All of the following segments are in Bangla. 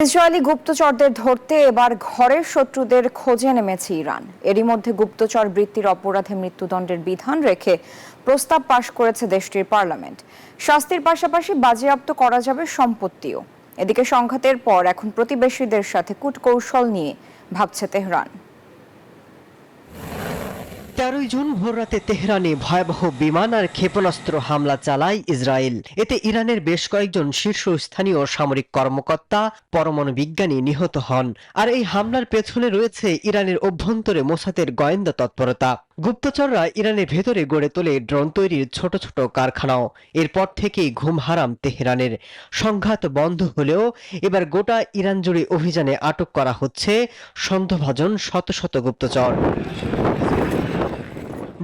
ইসরায়েলি গুপ্তচরদের ধরতে এবার ঘরের শত্রুদের খোঁজে নেমেছে ইরান। এরই মধ্যে গুপ্তচর বৃত্তির অপরাধে মৃত্যুদণ্ডের বিধান রেখে প্রস্তাব পাশ করেছে দেশটির পার্লামেন্ট। শাস্তির পাশাপাশি বাজেয়াপ্ত করা যাবে সম্পত্তিও। এদিকে সংঘাতের পর এখন প্রতিবেশীদের সাথে কূটকৌশল নিয়ে ভাবছে তেহরান। 13 জুন ভোররাতে তেহরানে ভয়াবহ বিমান আর ক্ষেপণাস্ত্র হামলা চালায় ইসরায়েল। এতে ইরানের বেশ কয়েকজন শীর্ষস্থানীয় সামরিক কর্মকর্তা, পরমাণু বিজ্ঞানী নিহত হন। আর এই হামলার পেছনে রয়েছে ইরানের অভ্যন্তরে মোসাদের গোয়েন্দা তৎপরতা। গুপ্তচররা ইরানের ভেতরে গড়ে তোলে ড্রোন তৈরির ছোট ছোট কারখানাও। এরপর থেকেই ঘুম হারাম তেহরানের। সংঘাত বন্ধ হলেও এবার গোটা ইরান জুড়ে অভিযানে আটক করা হচ্ছে সন্দেহভাজন শত শত গুপ্তচর।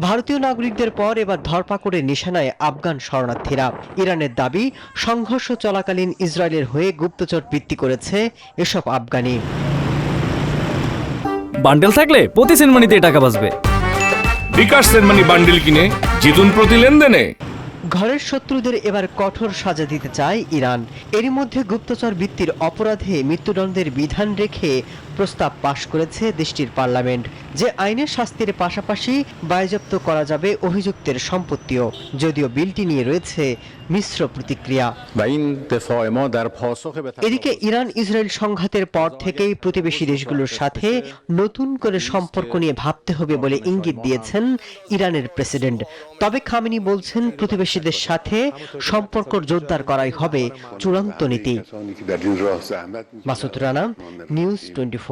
ভারতীয় নাগরিকদের পর এবার ধরপাকড়ের নিশানায় আফগান শরণার্থীরা। ইরানের দাবি, সংঘর্ষ চলাকালীন ইসরায়েলের হয়ে গুপ্তচর বৃত্তি করেছে এসব আফগানি। বান্ডেল থাকলে প্রতি সেনমানিতে টাকা বাঁচবে। বিকাশ সেনমানি বান্ডেল কিনে জিতুন প্রতি লেনদেনে। ঘরের শত্রুদের এবার কঠোর সাজা দিতে চায় ইরান। এরই মধ্যে গুপ্তচর বৃত্তির অপরাধে মৃত্যুদণ্ডের বিধান রেখে প্রস্তাব পাশ করেছে দেশটির পার্লামেন্ট, যে আইনের শাস্তির পাশাপাশি বাজেয়াপ্ত করা যাবে অভিযুক্তের সম্পত্তিও। যদিও বিলটি নিয়ে রয়েছে মিশ্র প্রতিক্রিয়া। এদিকে ইরান ইসরায়েল সংঘাতের পর থেকেই প্রতিবেশী দেশগুলোর সাথে নতুন করে সম্পর্ক নিয়ে ভাবতে হবে বলে ইঙ্গিত দিয়েছেন ইরানের প্রেসিডেন্ট। তবে খামেনি বলছেন, প্রতিবেশীদের সাথে সম্পর্ক জোরদার করাই হবে চূড়ান্ত নীতি। মাসুদ রানা, নিউজ 24।